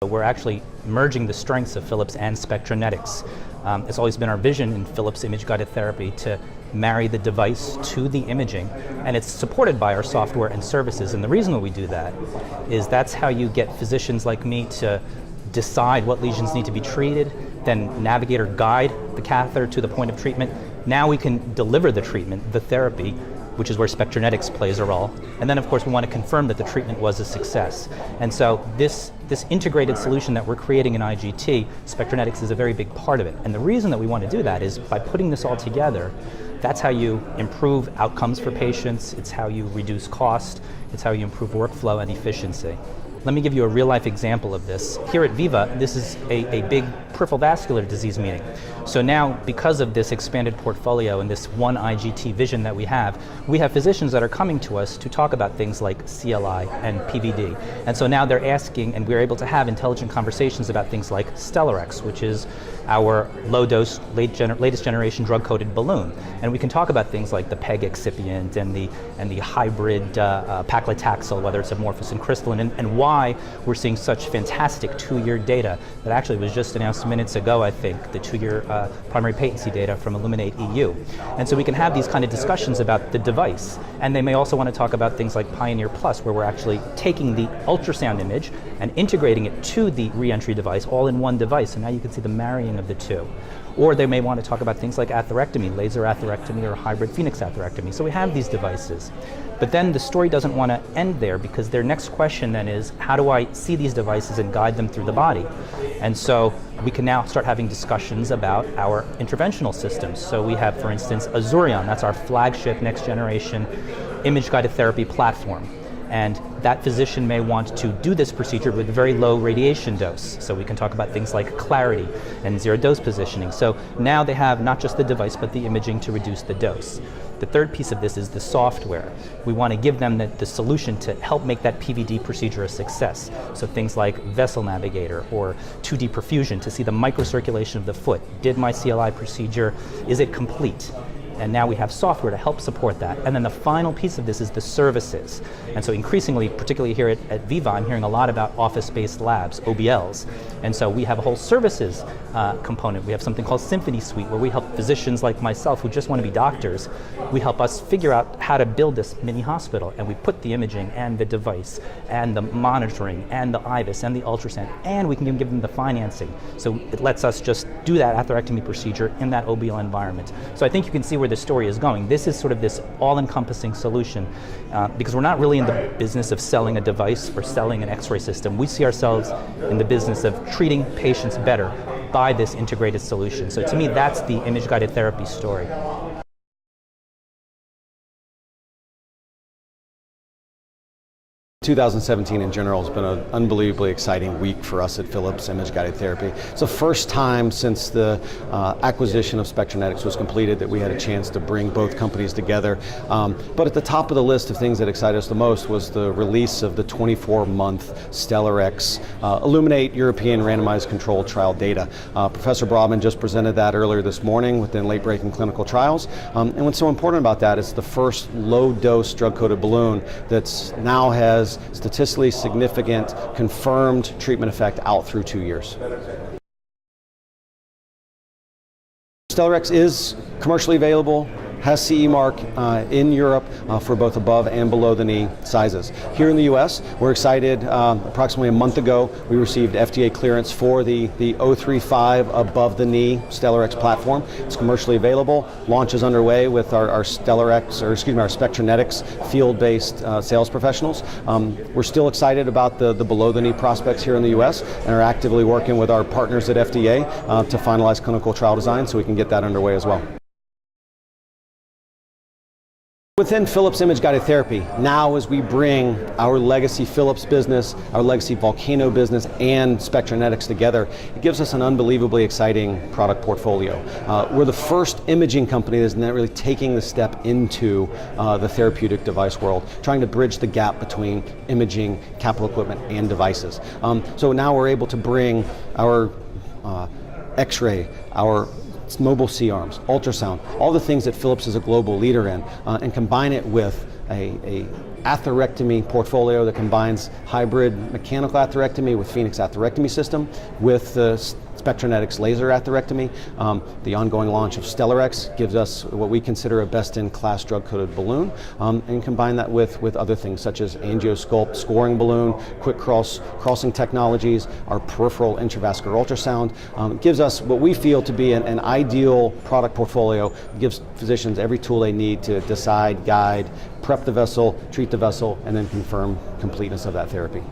We're actually merging the strengths of Philips and Spectranetics. It's always been our vision in Philips image-guided therapy to marry the device to the imaging, and it's supported by our software and services. And the reason that we do that is that's how you get physicians like me to decide what lesions need to be treated, then navigate or guide the catheter to the point of treatment. Now we can deliver the treatment, the therapy, which is where Spectranetics plays a role. And then of course we want to confirm that the treatment was a success. And so this integrated solution that we're creating in IGT, Spectranetics is a very big part of it. And the reason that we want to do that is by putting this all together, that's how you improve outcomes for patients, it's how you reduce cost, it's how you improve workflow and efficiency. Let me give you a real-life example of this. Here at VIVA, this is a big peripheral vascular disease meeting. So now, because of this expanded portfolio and this one IGT vision that we have physicians that are coming to us to talk about things like CLI and PVD. And so now they're asking, and we're able to have intelligent conversations about things like Stellarex, which is our low-dose, latest generation drug-coated balloon. And we can talk about things like the PEG excipient and the hybrid paclitaxel, whether it's amorphous and crystalline, and why we're seeing such fantastic 2-year data that actually was just announced minutes ago, I think, the 2-year primary patency data from Illuminate EU. And so we can have these kind of discussions about the device, and they may also want to talk about things like Pioneer Plus, where we're actually taking the ultrasound image and integrating it to the re-entry device, all in one device, and now you can see the marrying of the two. Or they may want to talk about things like atherectomy, laser atherectomy, or hybrid phoenix atherectomy. So we have these devices. But then the story doesn't want to end there, because their next question then is, how do I see these devices and guide them through the body? And so we can now start having discussions about our interventional systems. So we have, for instance, Azurion. That's our flagship next generation image-guided therapy platform. And that physician may want to do this procedure with a very low radiation dose. So we can talk about things like clarity and zero dose positioning. So now they have not just the device, but the imaging to reduce the dose. The third piece of this is the software. We want to give them the solution to help make that PVD procedure a success. So things like Vessel Navigator or 2D perfusion to see the microcirculation of the foot. Did my CLI procedure, is it complete? And now we have software to help support that. And then the final piece of this is the services. And so increasingly, particularly here at VIVA, I'm hearing a lot about office-based labs, OBLs. And so we have a whole services component. We have something called Symphony Suite, where we help physicians like myself who just want to be doctors. We help us figure out how to build this mini hospital. And we put the imaging and the device and the monitoring and the IVUS and the ultrasound, and we can even give them the financing. So it lets us just do that atherectomy procedure in that OBL environment. So I think you can see where the story is going. This is sort of this all-encompassing solution because we're not really in the business of selling a device or selling an X-ray system. We see ourselves in the business of treating patients better by this integrated solution. So to me, that's the image-guided therapy story. 2017 in general has been an unbelievably exciting week for us at Philips Image-Guided Therapy. It's the first time since the acquisition of Spectranetics was completed that we had a chance to bring both companies together. But at the top of the list of things that excited us the most was the release of the 24-month Stellarex Illuminate European Randomized Controlled Trial data. Professor Brodman just presented that earlier this morning within late-breaking clinical trials. And what's so important about that is the first low-dose drug-coated balloon that's now has statistically significant confirmed treatment effect out through 2 years. Stellarex is commercially available, has CE mark in Europe for both above and below the knee sizes. Here in the US, we're excited. Approximately a month ago, we received FDA clearance for the 035 above the knee Stellarex platform. It's commercially available. Launch is underway with our Stellarex, or excuse me, our Spectranetics field-based sales professionals. We're still excited about the below the knee prospects here in the US and are actively working with our partners at FDA to finalize clinical trial design so we can get that underway as well. Within Philips Image-Guided Therapy, now as we bring our legacy Philips business, our legacy Volcano business, and Spectranetics together, it gives us an unbelievably exciting product portfolio. We're the first imaging company that's not really taking the step into the therapeutic device world, trying to bridge the gap between imaging, capital equipment, and devices. So now we're able to bring our X-ray, our mobile C-arms, ultrasound, all the things that Philips is a global leader in, and combine it with a atherectomy portfolio that combines hybrid mechanical atherectomy with Phoenix atherectomy system with the Spectranetics laser atherectomy. The ongoing launch of Stellarex gives us what we consider a best-in-class drug-coated balloon, and combine that with other things such as AngioSculpt scoring balloon, quick crossing technologies, our peripheral intravascular ultrasound. Gives us what we feel to be an ideal product portfolio. It gives physicians every tool they need to decide, guide, prep the vessel, treat the vessel, and then confirm completeness of that therapy.